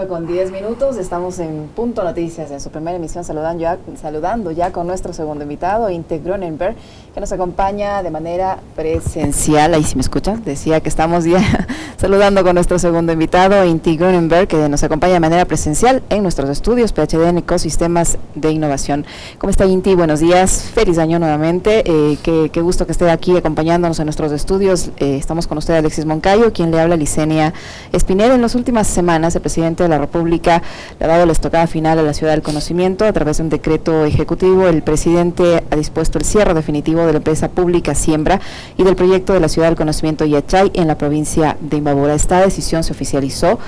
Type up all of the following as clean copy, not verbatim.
Con 10 minutos, estamos en Punto Noticias, en su primera emisión, saludando ya con nuestro segundo invitado, Inti Grunenberg, que nos acompaña de manera presencial. Ahí sí me escuchan, decía que estamos ya saludando con nuestro segundo invitado, Inti Grunenberg, que nos acompaña de manera presencial en nuestros estudios, PhD en Ecosistemas de Innovación. ¿Cómo está, Inti? Buenos días, feliz año nuevamente, qué gusto que esté aquí acompañándonos en nuestros estudios. Estamos con usted, Alexis Moncayo, quien le habla, Licenia Espinel. En las últimas semanas, el presidente de la República le ha dado la estocada final a la Ciudad del Conocimiento. A través de un decreto ejecutivo, el presidente ha dispuesto el cierre definitivo de la empresa pública Siembra y del proyecto de la Ciudad del Conocimiento Yachay en la provincia de Imbabura. Esta decisión se oficializó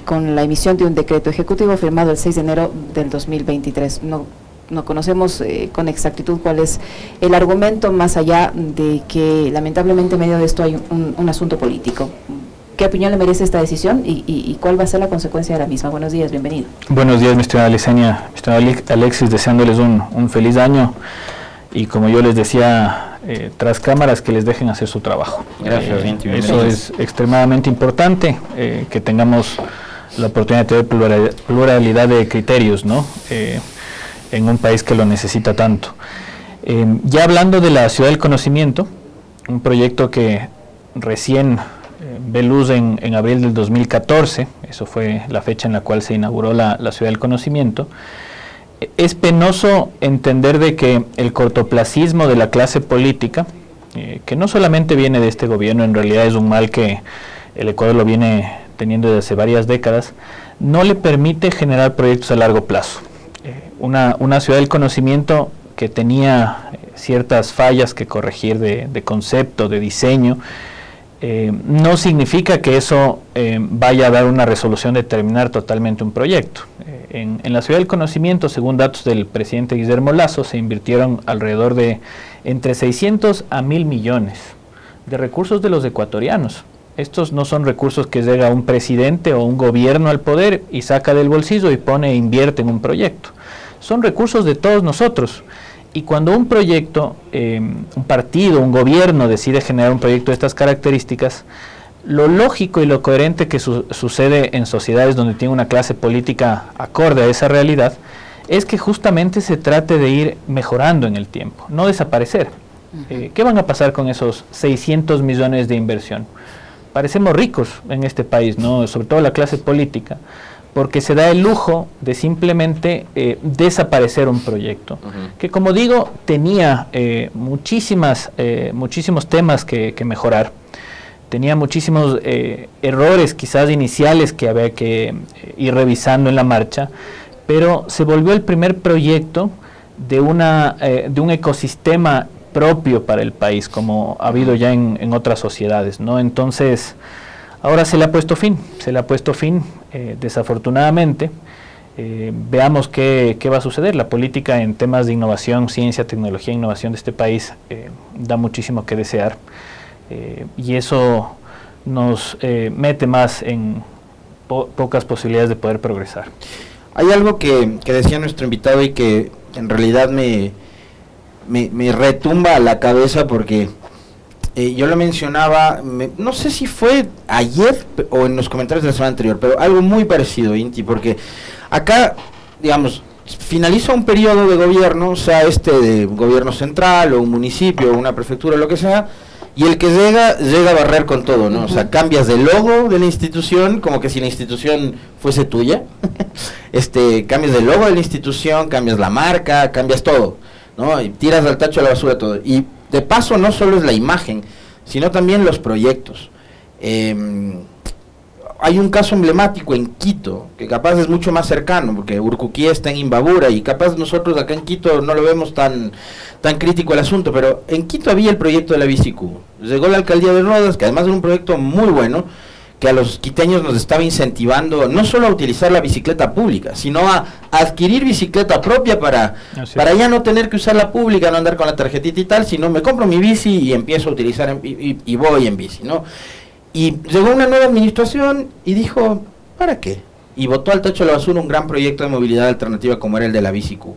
con la emisión de un decreto ejecutivo firmado el 6 de enero del 2023. No conocemos con exactitud cuál es el argumento, más allá de que lamentablemente en medio de esto hay un asunto político. ¿Qué opinión le merece esta decisión y cuál va a ser la consecuencia de la misma? Buenos días, bienvenido. Buenos días, mi estimada Licenia, mi estimado Alexis, deseándoles un feliz año y, como yo les decía, tras cámaras, que les dejen hacer su trabajo. Gracias, Inti. Eso es extremadamente importante, que tengamos la oportunidad de tener pluralidad de criterios, ¿no? En un país que lo necesita tanto. Ya hablando de la Ciudad del Conocimiento, un proyecto que recién ve luz en abril del 2014, eso fue la fecha en la cual se inauguró la Ciudad del Conocimiento. Es penoso entender de que el cortoplacismo de la clase política, que no solamente viene de este gobierno, en realidad es un mal que el Ecuador lo viene teniendo desde hace varias décadas, no le permite generar proyectos a largo plazo. Una Ciudad del Conocimiento que tenía ciertas fallas que corregir de concepto, de diseño, no significa que eso vaya a dar una resolución de terminar totalmente un proyecto. En la Ciudad del Conocimiento, según datos del presidente Guillermo Lasso, se invirtieron alrededor de entre 600 a 1.000 millones de recursos de los ecuatorianos. Estos no son recursos que llega un presidente o un gobierno al poder y saca del bolsillo y pone e invierte en un proyecto. Son recursos de todos nosotros. Y cuando un proyecto, un partido, un gobierno decide generar un proyecto de estas características, lo lógico y lo coherente que sucede en sociedades donde tiene una clase política acorde a esa realidad, es que justamente se trate de ir mejorando en el tiempo, no desaparecer. ¿Qué van a pasar con esos 600 millones de inversión? Parecemos ricos en este país, ¿no? Sobre todo la clase política, porque se da el lujo de simplemente desaparecer un proyecto, que, como digo, tenía muchísimos temas que mejorar, tenía muchísimos errores quizás iniciales que había que ir revisando en la marcha, pero se volvió el primer proyecto de un ecosistema propio para el país, como ha habido ya en otras sociedades, ¿no? Entonces, ahora se le ha puesto fin, desafortunadamente. Veamos qué va a suceder. La política en temas de innovación, ciencia, tecnología e innovación de este país da muchísimo que desear, y eso nos mete más en pocas posibilidades de poder progresar. Hay algo que decía nuestro invitado y que en realidad me retumba a la cabeza, porque yo lo mencionaba, no sé si fue ayer o en los comentarios de la semana anterior, pero algo muy parecido, Inti, porque acá, digamos, finaliza un periodo de gobierno, sea de gobierno central o un municipio o una prefectura, lo que sea, y el que llega a barrer con todo, ¿no? O sea, cambias de logo de la institución, como que si la institución fuese tuya, cambias de logo de la institución, cambias la marca, cambias todo, ¿no? Y tiras al tacho a la basura todo. Y de paso, no solo es la imagen, sino también los proyectos. Hay un caso emblemático en Quito, que capaz es mucho más cercano, porque Urcuquí está en Imbabura, y capaz nosotros acá en Quito no lo vemos tan crítico el asunto, pero en Quito había el proyecto de la Bicicu. Llegó la alcaldía de Rodas, que además era un proyecto muy bueno, que a los quiteños nos estaba incentivando no solo a utilizar la bicicleta pública, sino a adquirir bicicleta propia para ya no tener que usar la pública, no andar con la tarjetita y tal, sino me compro mi bici y empiezo a utilizar y voy en bici, ¿no? Y llegó una nueva administración y dijo, ¿para qué? Y botó al tacho de la basura un gran proyecto de movilidad alternativa como era el de la Bicicu.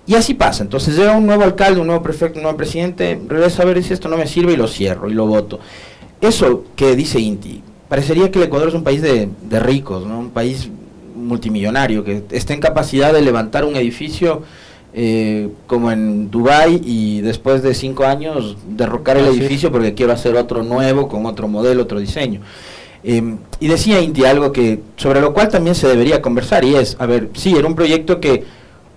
Y así pasa. Entonces llega un nuevo alcalde, un nuevo prefecto, un nuevo presidente, regresa a ver si esto no me sirve y lo cierro y lo voto. Eso que dice Inti, parecería que el Ecuador es un país de ricos, ¿no? Un país multimillonario, que está en capacidad de levantar un edificio como en Dubái y después de 5 años derrocar el edificio porque quiero hacer otro nuevo, con otro modelo, otro diseño. Y decía Inti algo que sobre lo cual también se debería conversar, y es, a ver, sí, era un proyecto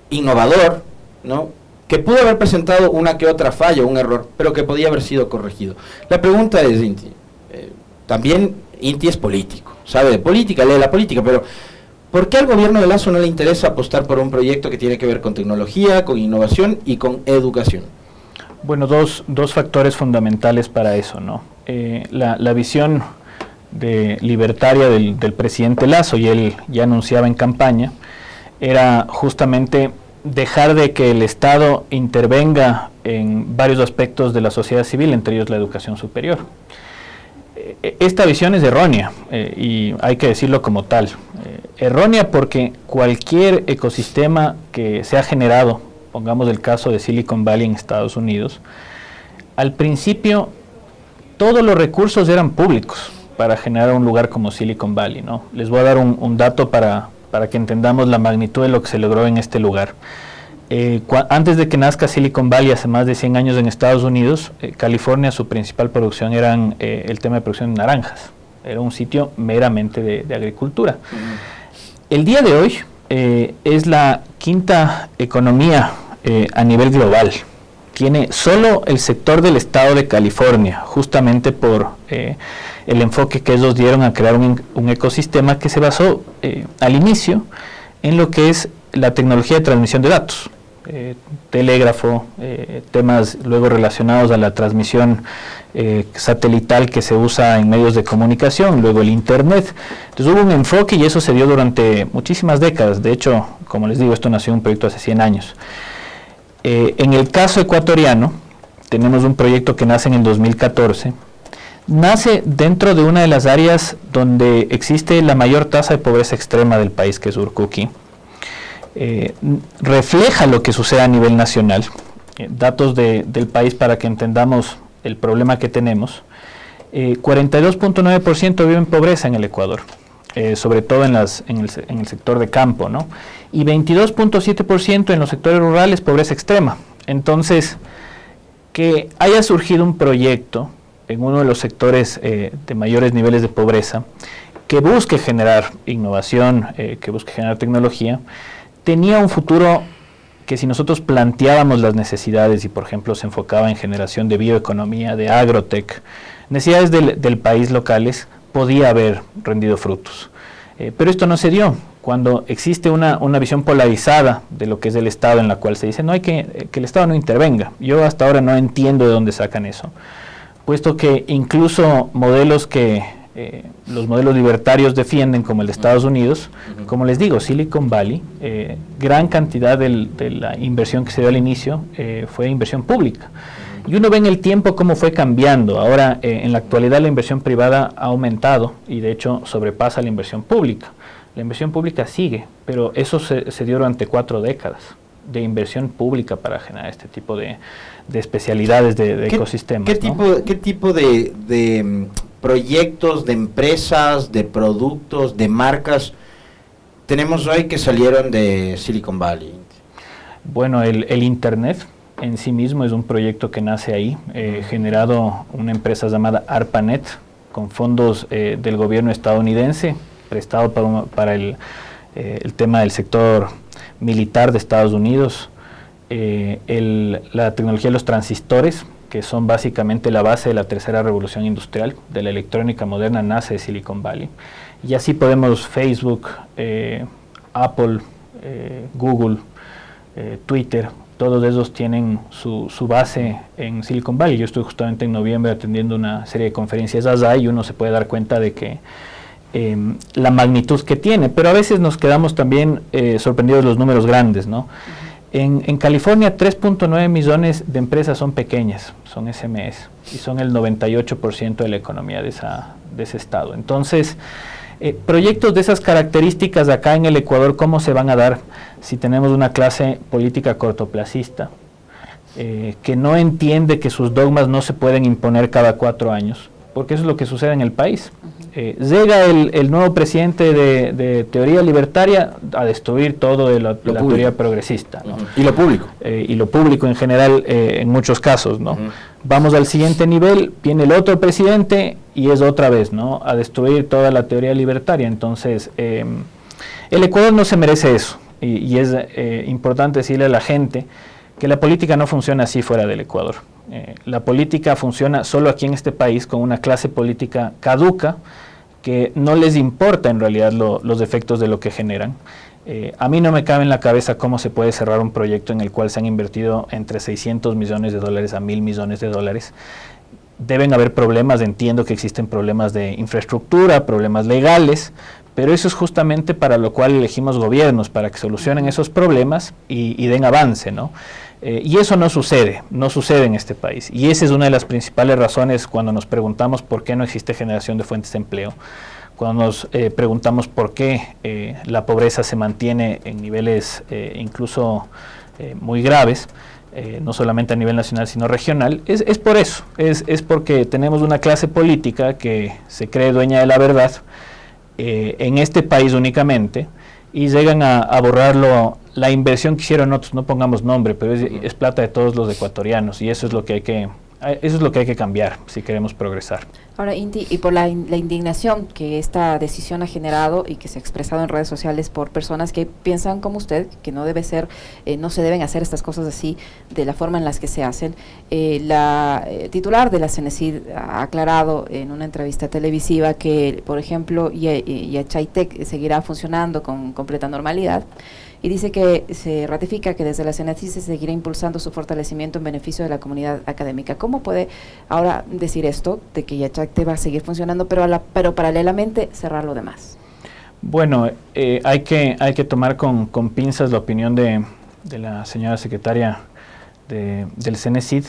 innovador, ¿no?, que pudo haber presentado una que otra falla, un error, pero que podía haber sido corregido. La pregunta es, Inti, también Inti es político, sabe de política, lee la política, pero ¿por qué al gobierno de Lasso no le interesa apostar por un proyecto que tiene que ver con tecnología, con innovación y con educación? Bueno, dos factores fundamentales para eso, ¿no? La visión libertaria del presidente Lasso, y él ya anunciaba en campaña, era justamente dejar de que el Estado intervenga en varios aspectos de la sociedad civil, entre ellos la educación superior. Esta visión es errónea, y hay que decirlo como tal. Errónea porque cualquier ecosistema que se ha generado, pongamos el caso de Silicon Valley en Estados Unidos, al principio todos los recursos eran públicos para generar un lugar como Silicon Valley, ¿no? Les voy a dar un dato para que entendamos la magnitud de lo que se logró en este lugar. Antes de que nazca Silicon Valley, hace más de 100 años en Estados Unidos, California, su principal producción eran el tema de producción de naranjas. Era un sitio meramente de agricultura. El día de hoy es la quinta economía a nivel global. Tiene solo el sector del estado de California, justamente por el enfoque que ellos dieron a crear un ecosistema que se basó al inicio en lo que es la tecnología de transmisión de datos, telégrafo, temas luego relacionados a la transmisión satelital que se usa en medios de comunicación, luego el internet. Entonces hubo un enfoque y eso se dio durante muchísimas décadas. De hecho, como les digo, esto nació en un proyecto hace 100 años. En el caso ecuatoriano, tenemos un proyecto que nace en el 2014, nace dentro de una de las áreas donde existe la mayor tasa de pobreza extrema del país, que es Urcuqui. Refleja lo que sucede a nivel nacional, datos del país para que entendamos el problema que tenemos. 42.9% vive en pobreza en el Ecuador, sobre todo en el sector de campo, ¿no? Y 22.7% en los sectores rurales, pobreza extrema. Entonces, que haya surgido un proyecto en uno de los sectores de mayores niveles de pobreza, que busque generar innovación, que busque generar tecnología, tenía un futuro que, si nosotros planteábamos las necesidades y, por ejemplo, se enfocaba en generación de bioeconomía, de agrotech, necesidades del país locales, podía haber rendido frutos. Pero esto no se dio. Cuando existe una visión polarizada de lo que es el Estado, en la cual se dice no hay que el Estado no intervenga. Yo hasta ahora no entiendo de dónde sacan eso, puesto que incluso modelos que los modelos libertarios defienden, como el de Estados Unidos, como les digo, Silicon Valley, gran cantidad de la inversión que se dio al inicio fue inversión pública. Y uno ve en el tiempo cómo fue cambiando. Ahora, en la actualidad, la inversión privada ha aumentado y, de hecho, sobrepasa la inversión pública. La inversión pública sigue, pero eso se dio durante 4 décadas de inversión pública para generar este tipo de especialidades de ecosistemas. ¿Qué tipo de proyectos, de empresas, de productos, de marcas tenemos hoy que salieron de Silicon Valley? Bueno, el Internet en sí mismo es un proyecto que nace ahí, generado una empresa llamada ARPANET, con fondos del gobierno estadounidense, prestado para el tema del sector militar de Estados Unidos. La tecnología de los transistores, que son básicamente la base de la tercera revolución industrial, de la electrónica moderna, nace de Silicon Valley. Y así podemos Facebook, Apple, Google, Twitter, todos esos tienen su base en Silicon Valley. Yo estoy justamente en noviembre atendiendo una serie de conferencias allá y uno se puede dar cuenta de que la magnitud que tiene, pero a veces nos quedamos también sorprendidos de los números grandes, ¿no? En California 3.9 millones de empresas son pequeñas, son SMEs, y son el 98% de la economía de ese estado. Entonces, proyectos de esas características acá en el Ecuador, ¿cómo se van a dar si tenemos una clase política cortoplacista que no entiende que sus dogmas no se pueden imponer cada 4 años? Porque eso es lo que sucede en el país. Llega el nuevo presidente de teoría libertaria a destruir todo de la teoría progresista, ¿no? Y lo público. Y lo público en general, en muchos casos, ¿no? Vamos al siguiente nivel, viene el otro presidente y es otra vez, ¿no? A destruir toda la teoría libertaria. Entonces, el Ecuador no se merece eso. Y es importante decirle a la gente que la política no funciona así fuera del Ecuador. La política funciona solo aquí en este país con una clase política caduca que no les importa en realidad los efectos de lo que generan. A mí no me cabe en la cabeza cómo se puede cerrar un proyecto en el cual se han invertido entre 600 millones de dólares a 1.000 millones de dólares. Deben haber problemas, entiendo que existen problemas de infraestructura, problemas legales, pero eso es justamente para lo cual elegimos gobiernos, para que solucionen esos problemas y den avance, ¿no? Y eso no sucede en este país. Y esa es una de las principales razones cuando nos preguntamos por qué no existe generación de fuentes de empleo, cuando nos preguntamos por qué la pobreza se mantiene en niveles incluso muy graves, no solamente a nivel nacional sino regional, es por eso, es porque tenemos una clase política que se cree dueña de la verdad, en este país únicamente, y llegan a borrarlo, la inversión que hicieron otros, no pongamos nombre, pero es plata de todos los ecuatorianos, y eso es lo que hay que cambiar si queremos progresar. Ahora, Inti, y por la indignación que esta decisión ha generado y que se ha expresado en redes sociales por personas que piensan como usted, que no debe ser, no se deben hacer estas cosas así de la forma en las que se hacen, la titular de la CENESID ha aclarado en una entrevista televisiva que, por ejemplo, Yachaytec seguirá funcionando con completa normalidad, y dice que se ratifica que desde la CENESID se seguirá impulsando su fortalecimiento en beneficio de la comunidad académica. ¿Cómo puede ahora decir esto, de que Yachaytec va a seguir funcionando, pero paralelamente cerrar lo demás? Bueno, hay que tomar con pinzas la opinión de la señora secretaria del CENESID,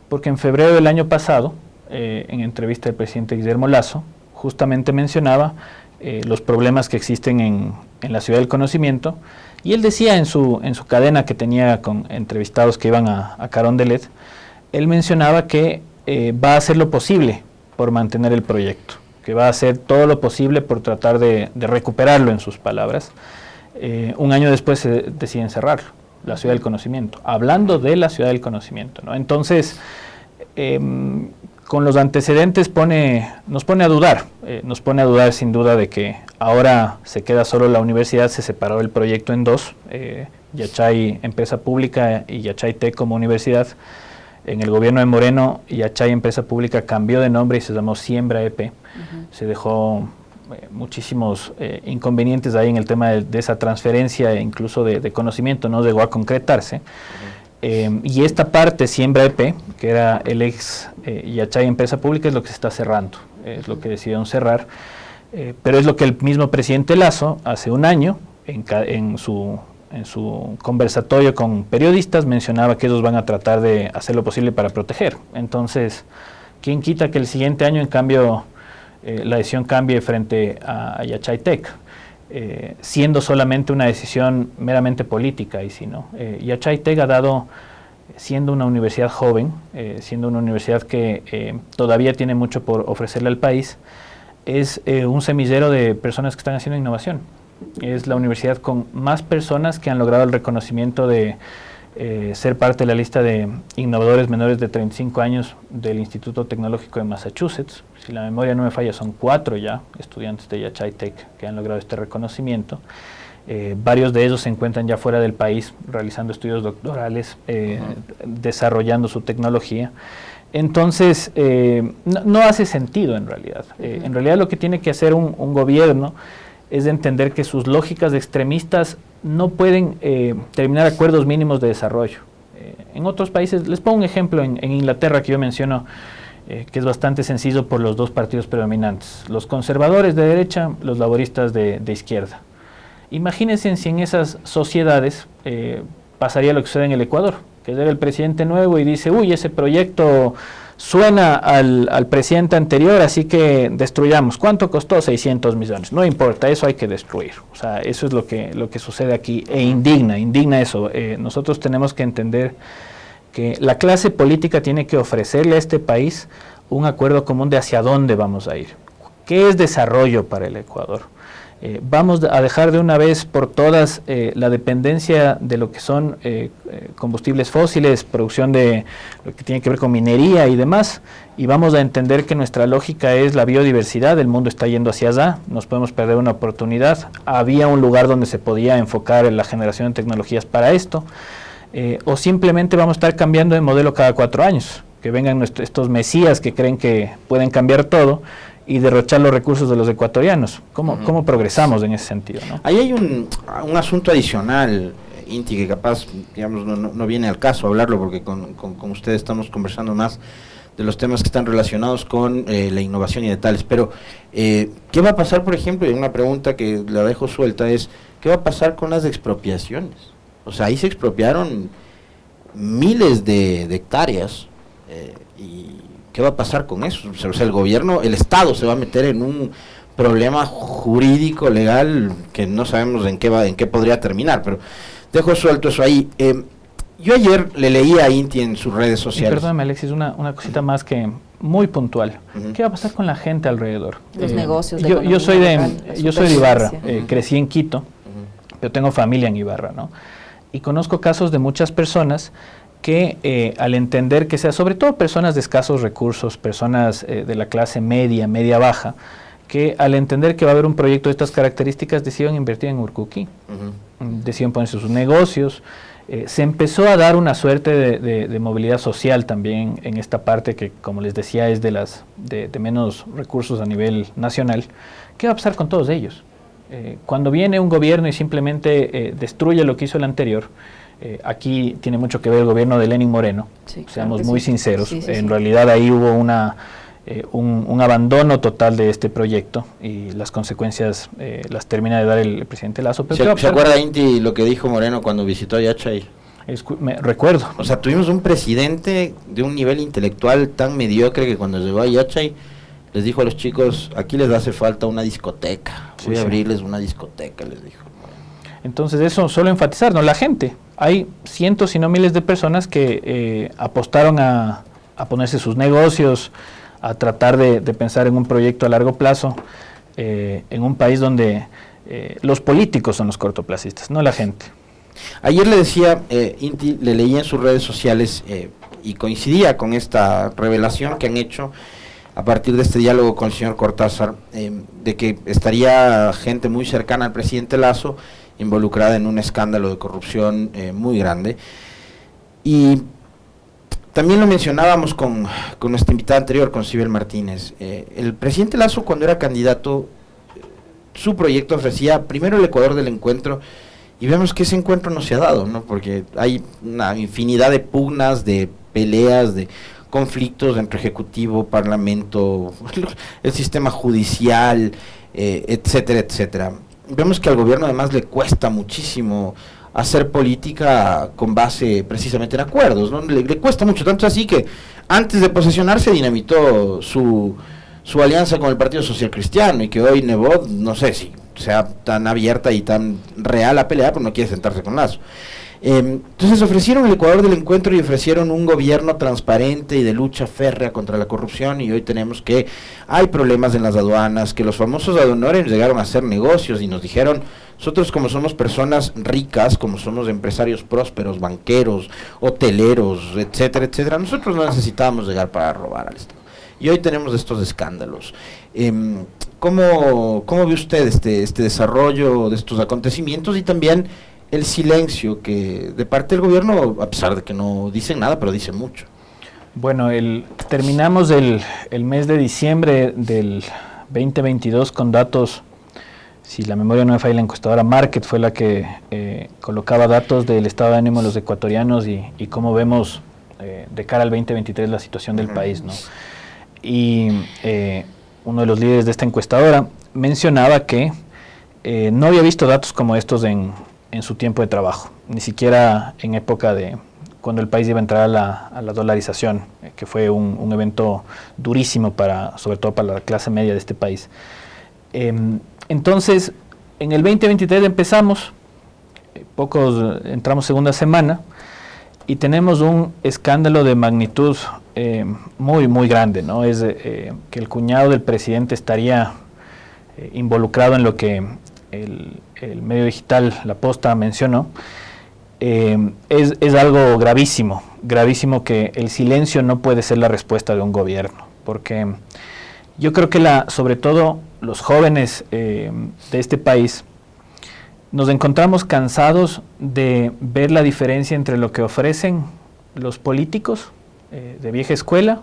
porque en febrero del año pasado, en entrevista del presidente Guillermo Lasso, justamente mencionaba los problemas que existen en la ciudad del conocimiento, y él decía en su cadena que tenía con entrevistados que iban a Carondelet, él mencionaba que va a hacer lo posible por mantener el proyecto, que va a hacer todo lo posible por tratar de recuperarlo, en sus palabras. Un año después se deciden cerrarlo, la ciudad del conocimiento, hablando de la ciudad del conocimiento, ¿no? Entonces, con los antecedentes nos pone a dudar sin duda de que ahora se queda solo la universidad. Se separó el proyecto en dos, Yachay Empresa Pública y Yachaytec como universidad. En el gobierno de Moreno, Yachay Empresa Pública cambió de nombre y se llamó Siembra EP. Se dejó muchísimos inconvenientes ahí en el tema de esa transferencia, incluso de conocimiento, no llegó a concretarse. Y esta parte, Siembra EP, que era el ex Yachay Empresa Pública, es lo que se está cerrando, es lo que decidieron cerrar, pero es lo que el mismo presidente Lasso hace un año, en su conversatorio con periodistas, mencionaba que ellos van a tratar de hacer lo posible para proteger. Entonces, ¿quién quita que el siguiente año, en cambio, la decisión cambie frente a Yachaytec? Siendo solamente una decisión meramente política, y si no. Yachaytec ha dado, siendo una universidad joven, siendo una universidad que todavía tiene mucho por ofrecerle al país, es un semillero de personas que están haciendo innovación. Es la universidad con más personas que han logrado el reconocimiento de ser parte de la lista de innovadores menores de 35 años del Instituto Tecnológico de Massachusetts. Si la memoria no me falla, son 4 ya estudiantes de Yachaytec que han logrado este reconocimiento. Varios de ellos se encuentran ya fuera del país realizando estudios doctorales, desarrollando su tecnología. Entonces, no hace sentido en realidad. En realidad lo que tiene que hacer un gobierno es de entender que sus lógicas extremistas no pueden terminar acuerdos mínimos de desarrollo. En otros países, les pongo un ejemplo, en Inglaterra que yo menciono, que es bastante sencillo por los dos partidos predominantes, los conservadores de derecha, los laboristas de izquierda. Imagínense si en esas sociedades pasaría lo que sucede en el Ecuador, que llega el presidente nuevo y dice, uy, ese proyecto suena al presidente anterior, así que destruyamos. ¿Cuánto costó? 600 millones. No importa, eso hay que destruir. O sea, eso es lo que sucede aquí, e indigna eso. Nosotros tenemos que entender que la clase política tiene que ofrecerle a este país un acuerdo común de hacia dónde vamos a ir. ¿Qué es desarrollo para el Ecuador? Vamos a dejar de una vez por todas la dependencia de lo que son combustibles fósiles, producción de lo que tiene que ver con minería y demás, y vamos a entender que nuestra lógica es la biodiversidad. El mundo está yendo hacia allá, nos podemos perder una oportunidad. Había un lugar donde se podía enfocar en la generación de tecnologías para esto, o simplemente vamos a estar cambiando de modelo cada 4 años, que vengan estos mesías que creen que pueden cambiar todo y derrochar los recursos de los ecuatorianos. ¿Cómo progresamos en ese sentido, ¿no? Ahí hay un asunto adicional, Inti, que capaz, digamos, no viene al caso hablarlo, porque con ustedes estamos conversando más de los temas que están relacionados con la innovación y de tales, pero ¿qué va a pasar, por ejemplo? Y una pregunta que la dejo suelta es, ¿qué va a pasar con las expropiaciones? O sea, ahí se expropiaron miles de hectáreas, y ¿qué va a pasar con eso? O sea, el gobierno, el Estado se va a meter en un problema jurídico, legal, que no sabemos en qué podría terminar, pero dejo suelto eso ahí. Yo ayer le leí a Inti en sus redes sociales. Perdóname, Alexis, una cosita más que muy puntual. ¿Qué va a pasar con la gente alrededor? Los negocios. Yo soy de Ibarra, crecí en Quito, pero tengo familia en Ibarra, ¿no? Y conozco casos de muchas personas que al entender que sea, sobre todo personas de escasos recursos, personas de la clase media, media-baja, que al entender que va a haber un proyecto de estas características deciden invertir en Urcuquí, deciden ponerse sus negocios. Se empezó a dar una suerte de movilidad social también en esta parte que, como les decía, es de menos recursos a nivel nacional. ¿Qué va a pasar con todos ellos? Cuando viene un gobierno y simplemente destruye lo que hizo el anterior, aquí tiene mucho que ver el gobierno de Lenín Moreno, sí, seamos muy sinceros. En realidad ahí hubo un abandono total de este proyecto y las consecuencias las termina de dar el presidente Lasso. Pero ¿Se acuerda, Inti, lo que dijo Moreno cuando visitó a Yachay? Recuerdo. O sea, tuvimos un presidente de un nivel intelectual tan mediocre que cuando llegó a Yachay les dijo a los chicos, aquí les hace falta una discoteca, voy a abrirles una discoteca, les dijo. Entonces eso solo enfatizar, ¿no? La gente, hay cientos si no miles de personas que apostaron a ponerse sus negocios, a tratar de pensar en un proyecto a largo plazo, en un país donde los políticos son los cortoplacistas, no la gente. Ayer le decía, Inti, le leía en sus redes sociales y coincidía con esta revelación que han hecho a partir de este diálogo con el señor Cortázar, de que estaría gente muy cercana al presidente Lasso involucrada en un escándalo de corrupción muy grande. Y también lo mencionábamos con nuestra invitada anterior, con Sibel Martínez. El presidente Lasso, cuando era candidato, su proyecto ofrecía primero el Ecuador del encuentro, y vemos que ese encuentro no se ha dado, ¿no? Porque hay una infinidad de pugnas, de peleas, de conflictos entre ejecutivo, parlamento, el sistema judicial, etcétera, etcétera. Vemos que al gobierno además le cuesta muchísimo hacer política con base precisamente en acuerdos, ¿no? Le cuesta mucho, tanto así que antes de posesionarse dinamitó su alianza con el Partido Social Cristiano, y que hoy Nebot, no sé si sea tan abierta y tan real a pelear, pero no quiere sentarse con Lasso. Entonces ofrecieron el Ecuador del encuentro y ofrecieron un gobierno transparente y de lucha férrea contra la corrupción, y hoy tenemos que hay problemas en las aduanas, que los famosos aduanores llegaron a hacer negocios y nos dijeron, nosotros como somos personas ricas, como somos empresarios prósperos, banqueros, hoteleros, etcétera, etcétera, nosotros no necesitábamos llegar para robar al Estado. Y hoy tenemos estos escándalos. ¿Cómo ve usted este desarrollo de estos acontecimientos y también el silencio que de parte del gobierno, a pesar de que no dicen nada, pero dicen mucho? Bueno, terminamos el mes de diciembre del 2022 con datos, si la memoria no me falla, la encuestadora Market fue la que colocaba datos del estado de ánimo de los ecuatorianos y cómo vemos de cara al 2023 la situación del país, ¿no? Y uno de los líderes de esta encuestadora mencionaba que no había visto datos como estos en su tiempo de trabajo, ni siquiera en época de cuando el país iba a entrar a la dolarización, que fue un evento durísimo sobre todo para la clase media de este país. Entonces, en el 2023 empezamos, entramos segunda semana, y tenemos un escándalo de magnitud muy, muy grande, ¿no? Es que el cuñado del presidente estaría involucrado en lo que el medio digital La Posta mencionó. Es algo gravísimo, gravísimo, que el silencio no puede ser la respuesta de un gobierno, porque yo creo que sobre todo los jóvenes de este país nos encontramos cansados de ver la diferencia entre lo que ofrecen los políticos de vieja escuela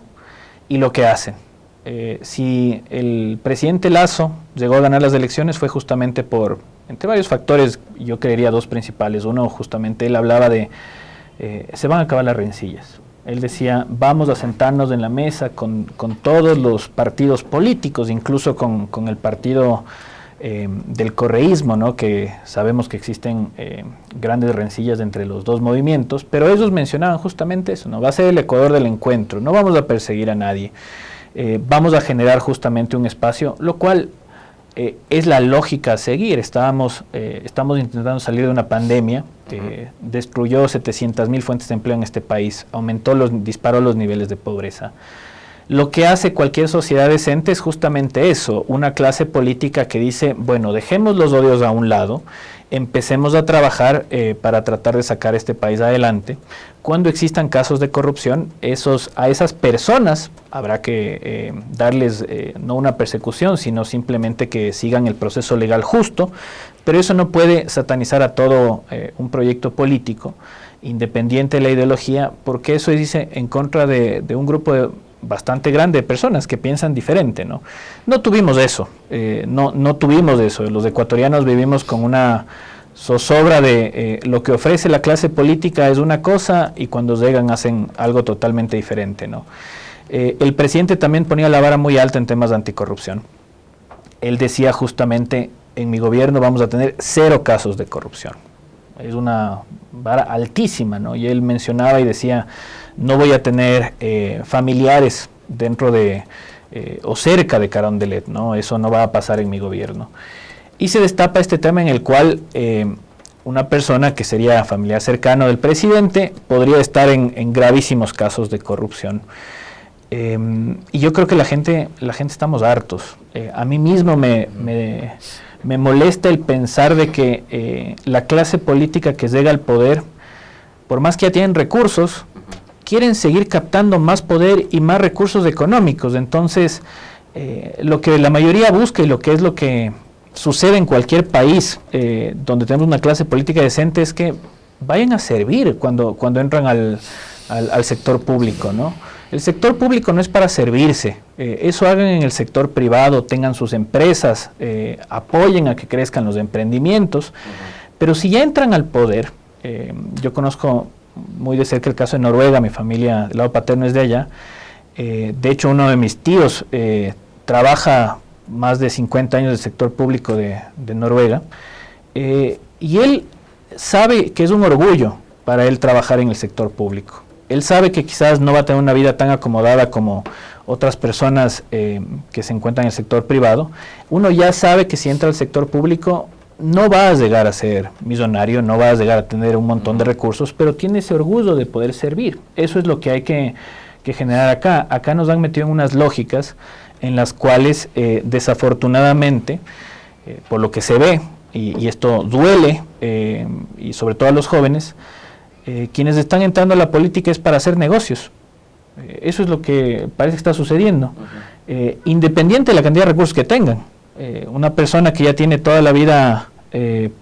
y lo que hacen. Si el presidente Lasso llegó a ganar las elecciones fue justamente por, entre varios factores, yo creería dos principales. Uno, justamente él hablaba de, se van a acabar las rencillas. Él decía, vamos a sentarnos en la mesa con todos los partidos políticos, incluso con el partido del correísmo, ¿no? Que sabemos que existen grandes rencillas entre los dos movimientos, pero ellos mencionaban justamente eso, ¿no? Va a ser el Ecuador del encuentro, no vamos a perseguir a nadie, vamos a generar justamente un espacio, lo cual es la lógica a seguir. Estamos intentando salir de una pandemia que destruyó 700,000 fuentes de empleo en este país, disparó los niveles de pobreza. Lo que hace cualquier sociedad decente es justamente eso, una clase política que dice, bueno, dejemos los odios a un lado, empecemos a trabajar para tratar de sacar este país adelante. Cuando existan casos de corrupción, a esas personas habrá que darles no una persecución, sino simplemente que sigan el proceso legal justo, pero eso no puede satanizar a todo un proyecto político, independiente de la ideología, porque eso dice en contra de un grupo bastante grande de personas que piensan diferente, ¿no? No tuvimos eso, no tuvimos eso. Los ecuatorianos vivimos con una zozobra de lo que ofrece la clase política es una cosa y cuando llegan hacen algo totalmente diferente, ¿no? El presidente también ponía la vara muy alta en temas de anticorrupción. Él decía justamente, en mi gobierno vamos a tener 0 casos de corrupción. Es una vara altísima, ¿no? Y él mencionaba y decía, no voy a tener familiares dentro de o cerca de Carondelet, ¿no? Eso no va a pasar en mi gobierno. Y se destapa este tema en el cual una persona que sería familiar cercano del presidente podría estar en gravísimos casos de corrupción. Y yo creo que la gente estamos hartos. A mí mismo me molesta el pensar de que la clase política que llega al poder, por más que ya tienen recursos, quieren seguir captando más poder y más recursos económicos. Entonces, lo que la mayoría busca y lo que sucede en cualquier país donde tenemos una clase política decente es que vayan a servir cuando entran al sector público, ¿no? El sector público no es para servirse, eso hagan en el sector privado, tengan sus empresas, apoyen a que crezcan los emprendimientos, pero si ya entran al poder, yo conozco muy de cerca el caso de Noruega, mi familia del lado paterno es de allá, de hecho uno de mis tíos trabaja más de 50 años del sector público de Noruega, y él sabe que es un orgullo para él trabajar en el sector público. Él sabe que quizás no va a tener una vida tan acomodada como otras personas que se encuentran en el sector privado. Uno ya sabe que si entra al sector público no va a llegar a ser millonario, no va a llegar a tener un montón de recursos, pero tiene ese orgullo de poder servir. Eso es lo que hay que generar acá. Acá nos han metido en unas lógicas en las cuales desafortunadamente, por lo que se ve, y esto duele, y sobre todo a los jóvenes, quienes están entrando a la política es para hacer negocios. Eso es lo que parece que está sucediendo. Independiente de la cantidad de recursos que tengan. Una persona que ya tiene toda la vida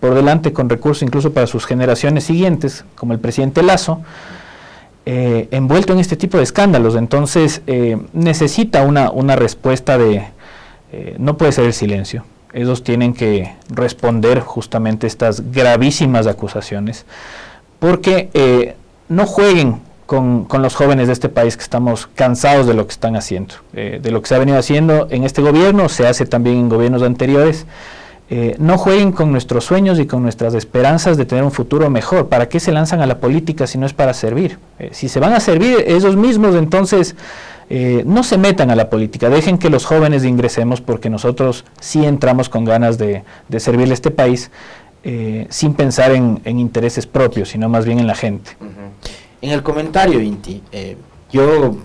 por delante con recursos incluso para sus generaciones siguientes, como el presidente Lasso, envuelto en este tipo de escándalos. Entonces necesita una respuesta no puede ser el silencio. Ellos tienen que responder justamente estas gravísimas acusaciones, porque no jueguen con los jóvenes de este país, que estamos cansados de lo que están haciendo, de lo que se ha venido haciendo en este gobierno, se hace también en gobiernos anteriores. No jueguen con nuestros sueños y con nuestras esperanzas de tener un futuro mejor. ¿Para qué se lanzan a la política si no es para servir? Si se van a servir ellos mismos, entonces no se metan a la política, dejen que los jóvenes ingresemos, porque nosotros sí entramos con ganas de servirle a este país, sin pensar en intereses propios, sino más bien en la gente. En el comentario, Inti, yo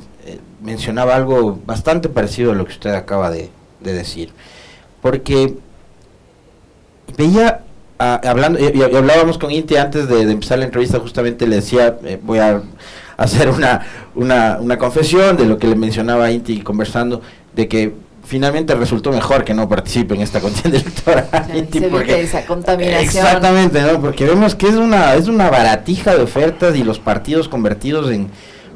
mencionaba algo bastante parecido a lo que usted acaba de decir, porque veía, hablando, y hablábamos con Inti antes de empezar la entrevista, justamente le decía, voy a hacer una confesión de lo que le mencionaba a Inti conversando, de que finalmente resultó mejor que no participe en esta contienda electoral. Inti, porque esa contaminación. Exactamente, ¿no? Porque vemos que es una baratija de ofertas y los partidos convertidos en,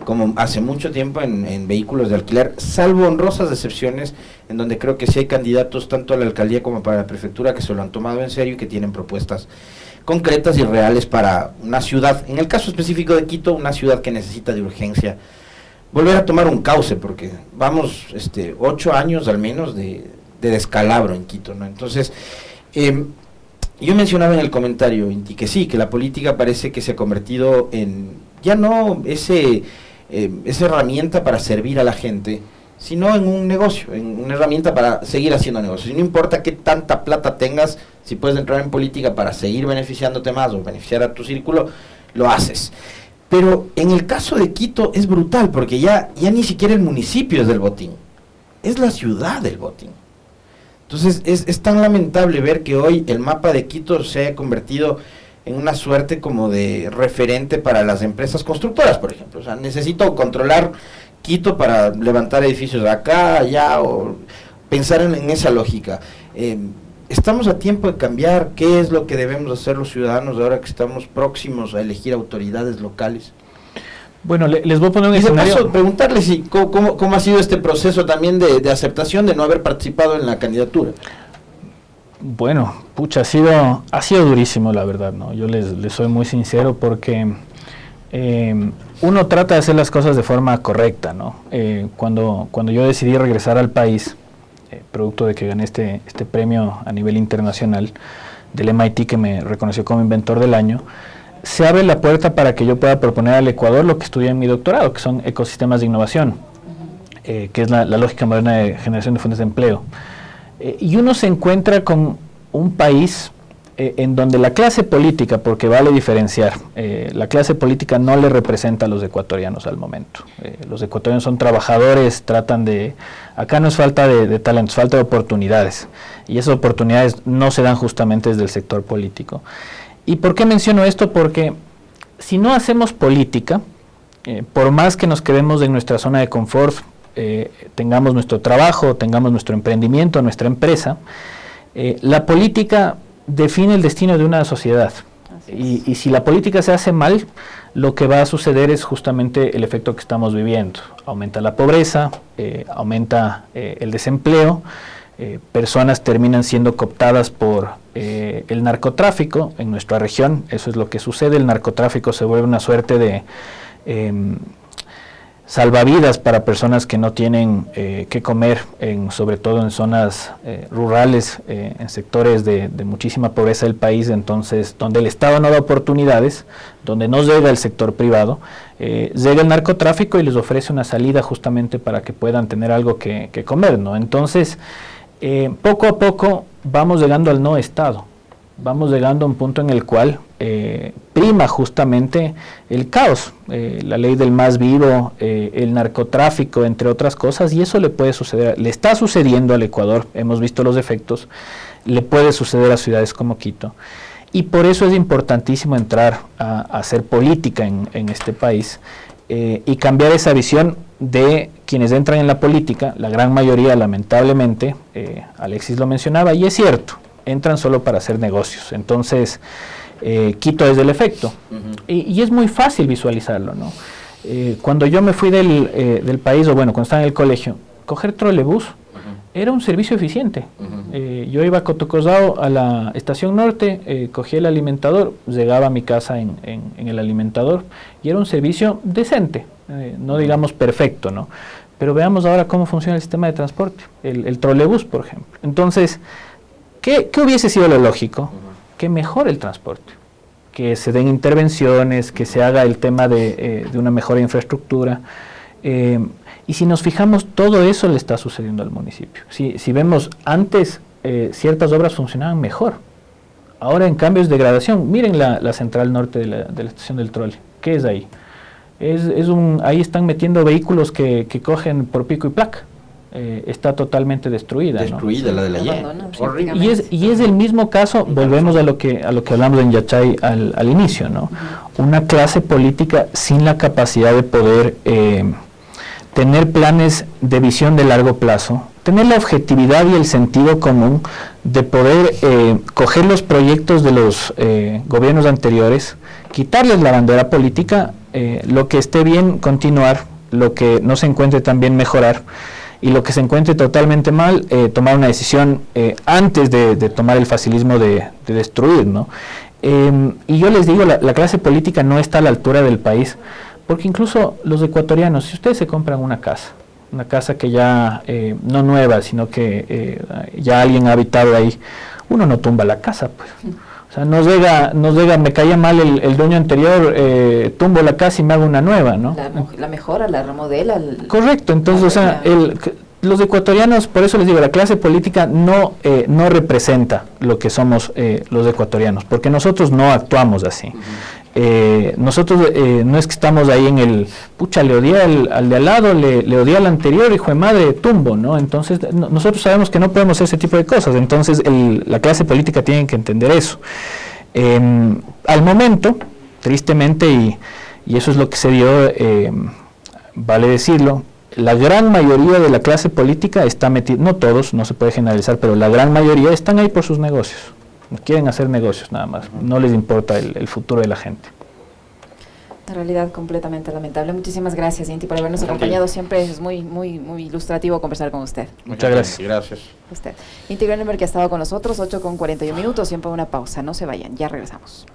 como hace mucho tiempo, en vehículos de alquiler, salvo honrosas excepciones, en donde creo que sí hay candidatos tanto a la alcaldía como para la prefectura que se lo han tomado en serio y que tienen propuestas concretas y reales para una ciudad, en el caso específico de Quito, una ciudad que necesita de urgencia volver a tomar un cauce, porque vamos 8 años al menos de descalabro en Quito, ¿no? Entonces, yo mencionaba en el comentario, Inti, que sí, que la política parece que se ha convertido en, ya no esa herramienta para servir a la gente, sino en un negocio, en una herramienta para seguir haciendo negocios. Y no importa qué tanta plata tengas, si puedes entrar en política para seguir beneficiándote más o beneficiar a tu círculo, lo haces. Pero en el caso de Quito es brutal, porque ya ni siquiera el municipio es del botín, es la ciudad del botín. Entonces es tan lamentable ver que hoy el mapa de Quito se ha convertido en una suerte como de referente para las empresas constructoras, por ejemplo. O sea, necesito controlar Quito para levantar edificios acá, allá, o pensar en esa lógica. Estamos a tiempo de cambiar. ¿Qué es lo que debemos hacer los ciudadanos ahora que estamos próximos a elegir autoridades locales? Bueno, les voy a poner un escenario. Paso, preguntarle si cómo ha sido este proceso también de aceptación de no haber participado en la candidatura. Bueno, pucha, ha sido durísimo, la verdad, ¿no? Yo les soy muy sincero, porque uno trata de hacer las cosas de forma correcta, ¿no? Cuando yo decidí regresar al país, producto de que gané este premio a nivel internacional del MIT, que me reconoció como inventor del año, se abre la puerta para que yo pueda proponer al Ecuador lo que estudié en mi doctorado, que son ecosistemas de innovación, que es la lógica moderna de generación de fuentes de empleo. Y uno se encuentra con un país en donde la clase política, porque vale diferenciar, la clase política no le representa a los ecuatorianos al momento. Los ecuatorianos son trabajadores, acá no es falta de talentos, falta de oportunidades, y esas oportunidades no se dan justamente desde el sector político. ¿Y por qué menciono esto? Porque si no hacemos política, por más que nos quedemos en nuestra zona de confort, tengamos nuestro trabajo, tengamos nuestro emprendimiento, nuestra empresa, la política define el destino de una sociedad. Y si la política se hace mal, lo que va a suceder es justamente el efecto que estamos viviendo. Aumenta la pobreza, aumenta el desempleo, personas terminan siendo cooptadas por el narcotráfico en nuestra región. Eso es lo que sucede. El narcotráfico se vuelve una suerte de salvavidas para personas que no tienen qué comer, sobre todo en zonas rurales, en sectores de muchísima pobreza del país, entonces donde el Estado no da oportunidades, donde no llega el sector privado, llega el narcotráfico y les ofrece una salida justamente para que puedan tener algo que comer, ¿no? Entonces, poco a poco vamos llegando al no Estado, vamos llegando a un punto en el cual prima justamente el caos, la ley del más vivo, el narcotráfico, entre otras cosas, y eso le puede suceder, le está sucediendo al Ecuador, hemos visto los efectos, le puede suceder a ciudades como Quito, y por eso es importantísimo entrar a hacer política en este país, y cambiar esa visión de quienes entran en la política, la gran mayoría lamentablemente, Alexis lo mencionaba, y es cierto, entran solo para hacer negocios. Entonces, Quito es del efecto. Y es muy fácil visualizarlo, ¿no? Cuando yo me fui del país, o bueno, cuando estaba en el colegio, coger trolebús era un servicio eficiente. Yo iba a Cotocosao, a la estación norte, cogía el alimentador, llegaba a mi casa en el alimentador, y era un servicio decente, no digamos perfecto, ¿no? Pero veamos ahora cómo funciona el sistema de transporte, el trolebús, por ejemplo. Entonces, ¿qué hubiese sido lo lógico? Que mejore el transporte, que se den intervenciones, que se haga el tema de una mejor infraestructura. Y si nos fijamos, todo eso le está sucediendo al municipio. Si vemos, antes ciertas obras funcionaban mejor. Ahora, en cambio, es degradación. Miren la central norte de la estación del trole. ¿Qué es ahí? Ahí están metiendo vehículos que cogen por pico y placa. Está totalmente destruida. Destruida, ¿no? La de la y es el mismo caso, volvemos a lo que hablamos en Yachay al inicio, ¿no? Una clase política sin la capacidad de poder tener planes de visión de largo plazo, tener la objetividad y el sentido común de poder coger los proyectos de los gobiernos anteriores, quitarles la bandera política, lo que esté bien continuar, lo que no se encuentre tan bien mejorar, y lo que se encuentre totalmente mal, tomar una decisión antes de tomar el facilismo de destruir, ¿no? Y yo les digo, la clase política no está a la altura del país, porque incluso los ecuatorianos, si ustedes se compran una casa que ya no nueva, sino que ya alguien ha habitado ahí, uno no tumba la casa, pues. O sea, nos llega, me caía mal el dueño anterior, tumbo la casa y me hago una nueva, ¿no? La mejora, la remodela. Correcto, entonces, o sea, los ecuatorianos, por eso les digo, la clase política no representa lo que somos los ecuatorianos, porque nosotros no actuamos así. Nosotros no es que estamos ahí en el, pucha, le odié al de al lado, le odié al anterior, hijo de madre, tumbo, ¿no? Entonces, nosotros sabemos que no podemos hacer ese tipo de cosas, entonces la clase política tiene que entender eso. Al momento, tristemente, y eso es lo que se dio, vale decirlo, la gran mayoría de la clase política está metida, no todos, no se puede generalizar, pero la gran mayoría están ahí por sus negocios. Quieren hacer negocios nada más, no les importa el futuro de la gente. Una realidad completamente lamentable. Muchísimas gracias, Inti, por habernos acompañado. Siempre es muy ilustrativo conversar con usted. Muchas gracias. Gracias. Usted. Inti Gronenberg, que ha estado con nosotros, 8:41 minutos, siempre una pausa. No se vayan, ya regresamos.